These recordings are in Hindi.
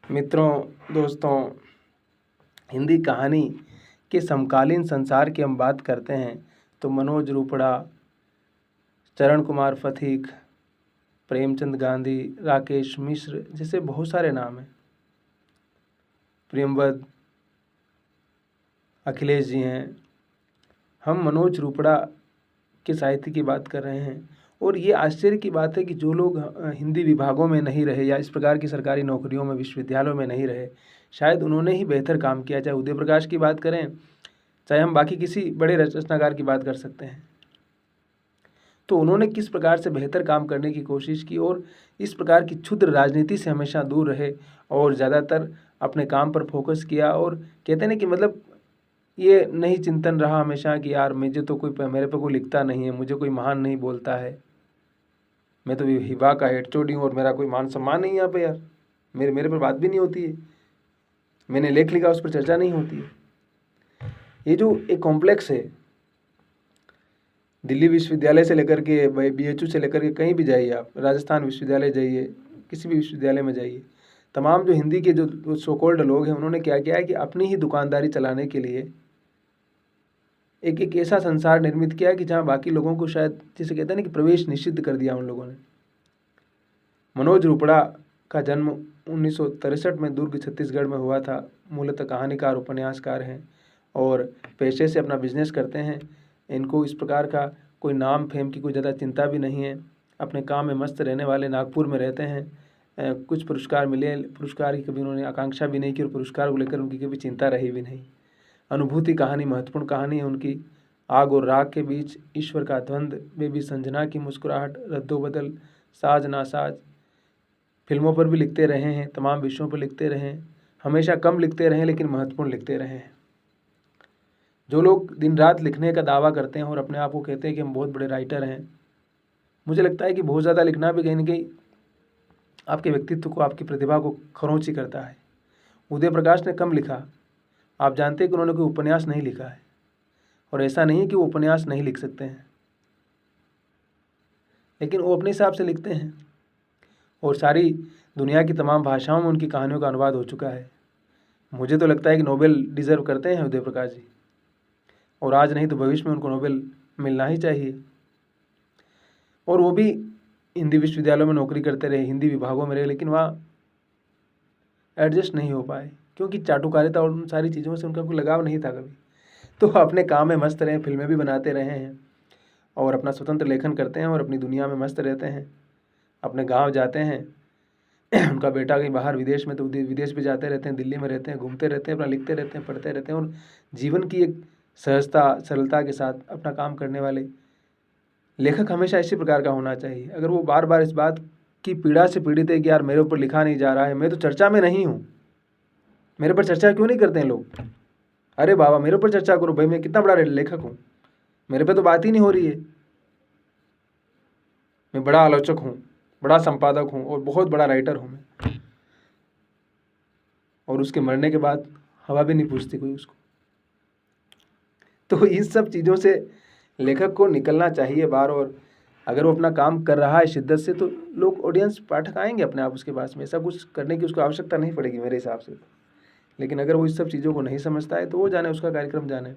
मित्रों, दोस्तों, हिंदी कहानी के समकालीन संसार की हम बात करते हैं तो मनोज रुपड़ा, चरण कुमार फतीक, प्रेमचंद गांधी, राकेश मिश्र जैसे बहुत सारे नाम हैं। प्रेमवद, अखिलेश जी हैं। हम मनोज रुपड़ा के साहित्य की बात कर रहे हैं और ये आश्चर्य की बात है कि जो लोग हिंदी विभागों में नहीं रहे या इस प्रकार की सरकारी नौकरियों में, विश्वविद्यालयों में नहीं रहे, शायद उन्होंने ही बेहतर काम किया। चाहे उदय प्रकाश की बात करें, चाहे हम बाकी किसी बड़े रचनाकार की बात कर सकते हैं, तो उन्होंने किस प्रकार से बेहतर काम करने की कोशिश की और इस प्रकार की क्षुद्र राजनीति से हमेशा दूर रहे और ज़्यादातर अपने काम पर फोकस किया। और कहते हैं कि मतलब ये नहीं चिंतन रहा हमेशा कि यार मुझे तो कोई, मेरे पे कोई लिखता नहीं है, मुझे कोई महान नहीं बोलता है, मैं तो हिबा का हेडचोटी हूँ और मेरा कोई मान सम्मान नहीं है यहाँ पे, यार मेरे पर बात भी नहीं होती है, मैंने लेख लिखा उस पर चर्चा नहीं होती है। ये जो एक कॉम्प्लेक्स है, दिल्ली विश्वविद्यालय से लेकर के BHU से लेकर के कहीं भी जाइए आप, राजस्थान विश्वविद्यालय जाइए, किसी भी विश्वविद्यालय में जाइए, तमाम जो हिंदी के जो सो कॉल्ड लोग हैं उन्होंने क्या किया है कि अपनी ही दुकानदारी चलाने के लिए एक ऐसा संसार निर्मित किया कि जहाँ बाकी लोगों को शायद, जिसे कहते हैं ना कि प्रवेश निषिद्ध कर दिया उन लोगों ने। मनोज रुपड़ा का जन्म 1963 में दुर्ग छत्तीसगढ़ में हुआ था। मूलतः कहानीकार, उपन्यासकार हैं और पेशे से अपना बिजनेस करते हैं। इनको इस प्रकार का कोई नाम फेम की कोई ज़्यादा चिंता भी नहीं है। अपने काम में मस्त रहने वाले, नागपुर में रहते हैं। कुछ पुरस्कार मिले, पुरस्कार की कभी उन्होंने आकांक्षा भी नहीं की और पुरस्कार को लेकर उनकी कभी चिंता रही भी नहीं। अनुभूति कहानी महत्वपूर्ण कहानी है उनकी। आग और राख के बीच, ईश्वर का द्वंद्व, बेबी संजना की मुस्कुराहट, रद्दोबदल, साज नासाज, फिल्मों पर भी लिखते रहे हैं, तमाम विषयों पर लिखते रहे हैं। हमेशा कम लिखते रहे लेकिन महत्वपूर्ण लिखते रहे हैं। जो लोग दिन रात लिखने का दावा करते हैं और अपने आप को कहते हैं कि हम बहुत बड़े राइटर हैं, मुझे लगता है कि बहुत ज़्यादा लिखना भी कहीं ना कहीं आपके व्यक्तित्व को, आपकी प्रतिभा को खरोंची करता है। उदय प्रकाश ने कम लिखा, आप जानते हैं कि उन्होंने कोई उपन्यास नहीं लिखा है और ऐसा नहीं है कि वो उपन्यास नहीं लिख सकते हैं, लेकिन वो अपने हिसाब से लिखते हैं और सारी दुनिया की तमाम भाषाओं में उनकी कहानियों का अनुवाद हो चुका है। मुझे तो लगता है कि नोबेल डिज़र्व करते हैं उदय प्रकाश जी, और आज नहीं तो भविष्य में उनको नोबेल मिलना ही चाहिए। और वो भी हिंदी विश्वविद्यालयों में नौकरी करते रहे, हिंदी विभागों में रहे, लेकिन वहाँ एडजस्ट नहीं हो पाए क्योंकि चाटुकारिता और उन सारी चीज़ों से उनका कोई लगाव नहीं था कभी। तो अपने काम में मस्त रहे, फिल्में भी बनाते रहे हैं और अपना स्वतंत्र लेखन करते हैं और अपनी दुनिया में मस्त रहते हैं। अपने गांव जाते हैं, उनका बेटा कहीं बाहर विदेश में, तो विदेश भी जाते रहते हैं, दिल्ली में रहते हैं, घूमते रहते हैं, अपना लिखते रहते हैं, पढ़ते रहते हैं और जीवन की एक सहजता, सरलता के साथ अपना काम करने वाले लेखक हमेशा इसी प्रकार का होना चाहिए। अगर वो बार बार इस बात की पीड़ा से पीड़ित है कि यार मेरे ऊपर लिखा नहीं जा रहा है, मैं तो चर्चा में नहीं हूँ, मेरे पर चर्चा क्यों नहीं करते हैं लोग, अरे बाबा मेरे ऊपर चर्चा करो भाई, मैं कितना बड़ा लेखक हूँ, मेरे पे तो बात ही नहीं हो रही है, मैं बड़ा आलोचक हूँ, बड़ा संपादक हूँ और बहुत बड़ा राइटर हूँ मैं, और उसके मरने के बाद हवा भी नहीं पूछती कोई उसको। तो इन सब चीज़ों से लेखक को निकलना चाहिए बाहर, और अगर वो अपना काम कर रहा है शिद्दत से तो लोग, ऑडियंस, पाठक आएंगे अपने आप उसके पास में। ऐसा कुछ करने की उसको आवश्यकता नहीं पड़ेगी मेरे हिसाब से। लेकिन अगर वो इस सब चीज़ों को नहीं समझता है तो वो जाने, उसका कार्यक्रम जाने।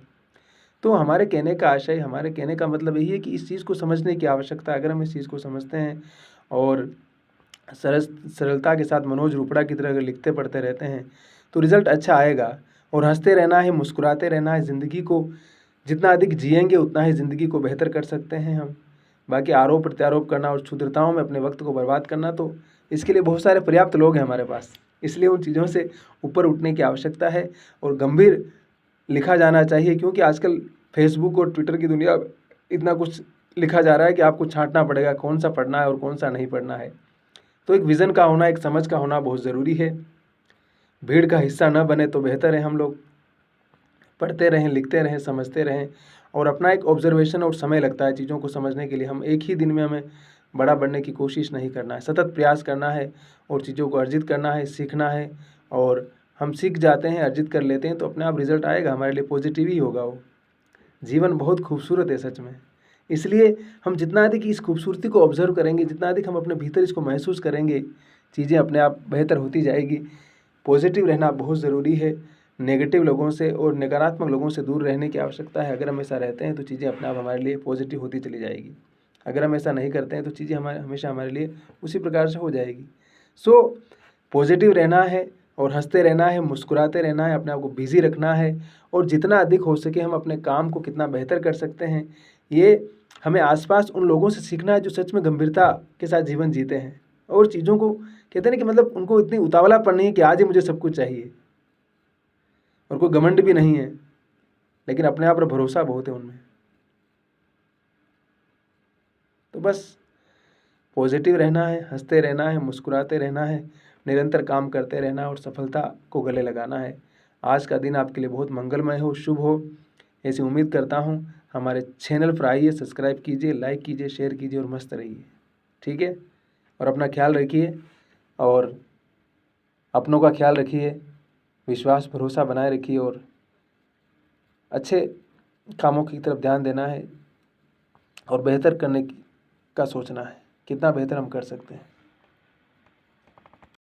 तो हमारे कहने का आशय, हमारे कहने का मतलब यही है कि इस चीज़ को समझने की आवश्यकता है। अगर हम इस चीज़ को समझते हैं और सरलता के साथ मनोज रुपड़ा की तरह अगर लिखते पढ़ते रहते हैं तो रिज़ल्ट अच्छा आएगा। और हंसते रहना है, मुस्कुराते रहना है, ज़िंदगी को जितना अधिक जिएंगे उतना ही ज़िंदगी को बेहतर कर सकते हैं हम। बाकी आरोप प्रत्यारोप करना और क्षुद्रताओं में अपने वक्त को बर्बाद करना, तो इसके लिए बहुत सारे पर्याप्त लोग हैं हमारे पास। इसलिए उन चीज़ों से ऊपर उठने की आवश्यकता है और गंभीर लिखा जाना चाहिए, क्योंकि आजकल फेसबुक और ट्विटर की दुनिया इतना कुछ लिखा जा रहा है कि आपको छांटना पड़ेगा कौन सा पढ़ना है और कौन सा नहीं पढ़ना है। तो एक विज़न का होना, एक समझ का होना बहुत ज़रूरी है। भीड़ का हिस्सा न बने तो बेहतर है हम लोग पढ़ते रहें, लिखते रहें, समझते रहें। और अपना एक ऑब्जर्वेशन, और समय लगता है चीज़ों को समझने के लिए। हम एक ही दिन में हमें बड़ा बनने की कोशिश नहीं करना है, सतत प्रयास करना है और चीज़ों को अर्जित करना है, सीखना है। और हम सीख जाते हैं, अर्जित कर लेते हैं तो अपने आप रिजल्ट आएगा, हमारे लिए पॉजिटिव ही होगा वो। जीवन बहुत खूबसूरत है सच में, इसलिए हम जितना अधिक इस खूबसूरती को ऑब्जर्व करेंगे, जितना अधिक हम अपने भीतर इसको महसूस करेंगे, चीज़ें अपने आप बेहतर होती जाएगी। पॉजिटिव रहना बहुत ज़रूरी है। नेगेटिव लोगों से और नकारात्मक लोगों से दूर रहने की आवश्यकता है। अगर हम ऐसा रहते हैं तो चीज़ें अपने आप हमारे लिए पॉजिटिव होती चली जाएगी। अगर हम ऐसा नहीं करते हैं तो चीज़ें हमेशा हमारे लिए उसी प्रकार से हो जाएगी। सो पॉजिटिव रहना है और हंसते रहना है, मुस्कुराते रहना है, अपने आप को बिज़ी रखना है और जितना अधिक हो सके हम अपने काम को कितना बेहतर कर सकते हैं, ये हमें आसपास उन लोगों से सीखना है जो सच में गंभीरता के साथ जीवन जीते हैं और चीज़ों को कहते हैं ना कि मतलब उनको इतनी उतावलापन नहीं है कि आज ही मुझे सब कुछ चाहिए और कोई घमंड भी नहीं है, लेकिन अपने आप पर भरोसा बहुत है उनमें। तो बस पॉजिटिव रहना है, हंसते रहना है, मुस्कुराते रहना है, निरंतर काम करते रहना है और सफलता को गले लगाना है। आज का दिन आपके लिए बहुत मंगलमय हो, शुभ हो, ऐसी उम्मीद करता हूँ। हमारे चैनल पर आइए, सब्सक्राइब कीजिए, लाइक कीजिए, शेयर कीजिए और मस्त रहिए, ठीक है। और अपना ख्याल रखिए और अपनों का ख्याल रखिए, विश्वास भरोसा बनाए रखिए और अच्छे कामों की तरफ ध्यान देना है और बेहतर करने का सोचना है, कितना बेहतर हम कर सकते हैं।